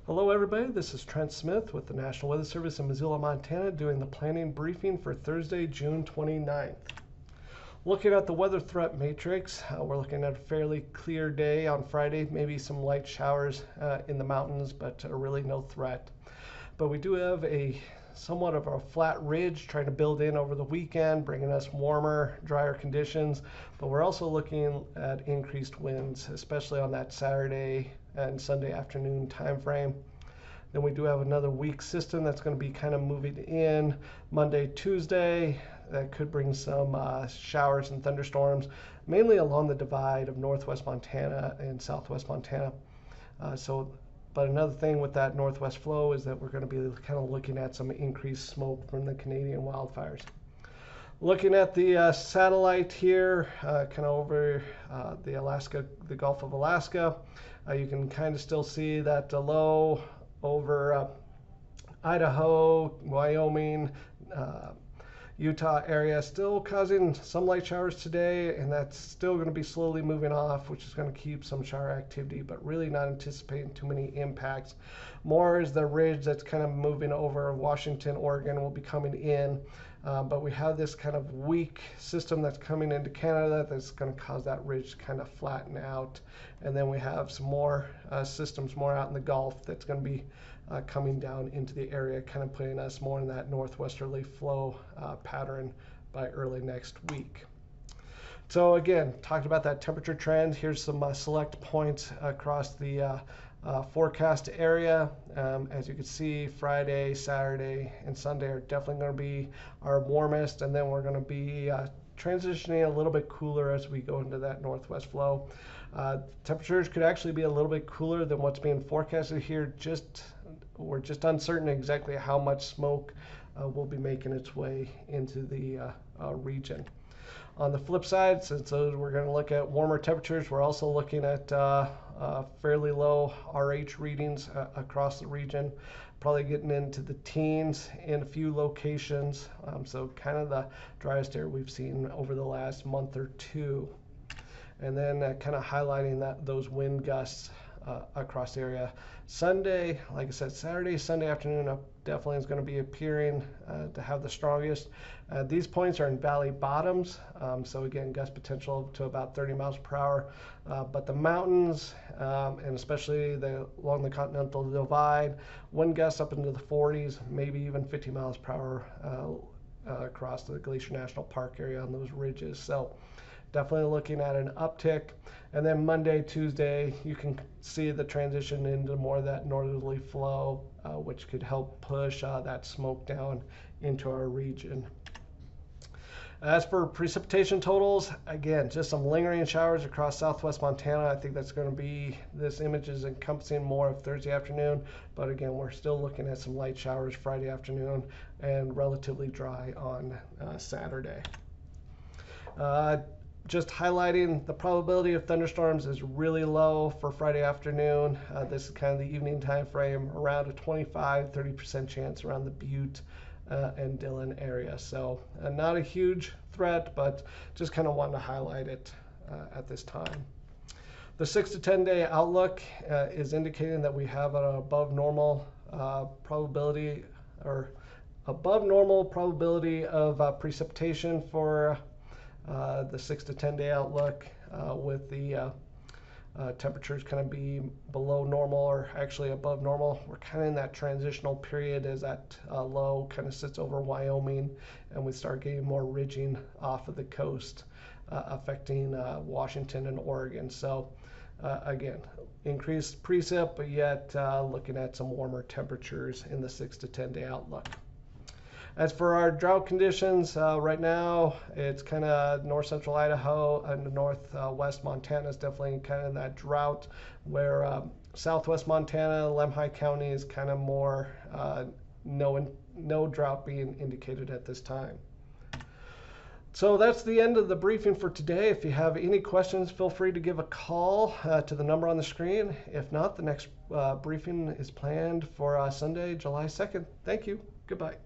Hello everybody, this is Trent Smith with the National Weather Service in Missoula, Montana doing the planning briefing for Thursday, June 29th. Looking at the weather threat matrix, we're looking at a fairly clear day on Friday, maybe some light showers in the mountains, but really no threat. But we do have a somewhat of a flat ridge trying to build in over the weekend, bringing us warmer, drier conditions. But we're also looking at increased winds, especially on that Saturday and Sunday afternoon time frame. Then we do have another weak system that's going to be kind of moving in Monday, Tuesday. That could bring some showers and thunderstorms, mainly along the divide of northwest Montana and southwest Montana. But another thing with that northwest flow is that we're going to be kind of looking at some increased smoke from the Canadian wildfires. Looking at the satellite here, kind of over the Gulf of Alaska, you can kind of still see that low over Idaho, Wyoming, Utah area, still causing some light showers today, and that's still going to be slowly moving off, which is going to keep some shower activity, but really not anticipating too many impacts. More is the ridge that's kind of moving over Washington, Oregon will be coming in, but we have this kind of weak system that's coming into Canada that's going to cause that ridge to kind of flatten out, and then we have some more systems more out in the Gulf that's going to be coming down into the area, kind of putting us more in that northwesterly flow pattern by early next week. So again, talked about that temperature trend. Here's some select points across the forecast area. As you can see, Friday, Saturday, and Sunday are definitely going to be our warmest, and then we're going to be transitioning a little bit cooler as we go into that northwest flow. Temperatures could actually be a little bit cooler than what's being forecasted here. We're just uncertain exactly how much smoke will be making its way into the region. On the flip side, since we're going to look at warmer temperatures, we're also looking at fairly low RH readings across the region, probably getting into the teens in a few locations. So kind of the driest air we've seen over the last month or two. And then kind of highlighting those wind gusts across the area. Sunday, like I said, Saturday, Sunday afternoon definitely is going to be appearing to have the strongest. These points are in valley bottoms, so again, gust potential to about 30 miles per hour. But the mountains, and especially along the Continental Divide, wind gusts up into the 40s, maybe even 50 miles per hour across the Glacier National Park area on those ridges. So definitely looking at an uptick. And then Monday, Tuesday, you can see the transition into more of that northerly flow, which could help push that smoke down into our region. As for precipitation totals, again, just some lingering showers across southwest Montana. I think that's going to be, this image is encompassing more of Thursday afternoon, but again, we're still looking at some light showers Friday afternoon and relatively dry on Saturday. Just highlighting the probability of thunderstorms is really low for Friday afternoon. This is kind of the evening time frame, around a 25-30% chance around the Butte and Dillon area. So not a huge threat, but just kind of wanted to highlight it at this time. The 6 to 10 day outlook is indicating that we have an above normal probability of precipitation for the 6 to 10 day outlook, with the temperatures kind of be below normal or actually above normal. We're kind of in that transitional period as that low kind of sits over Wyoming and we start getting more ridging off of the coast, affecting Washington and Oregon. So again, increased precip, but yet looking at some warmer temperatures in the 6 to 10 day outlook. As for our drought conditions, right now it's kind of north central Idaho and northwest Montana is definitely kind of that drought, where southwest Montana, Lemhi County is kind of more no drought being indicated at this time. So that's the end of the briefing for today. If you have any questions, feel free to give a call to the number on the screen. If not, the next briefing is planned for Sunday, July 2nd. Thank you. Goodbye.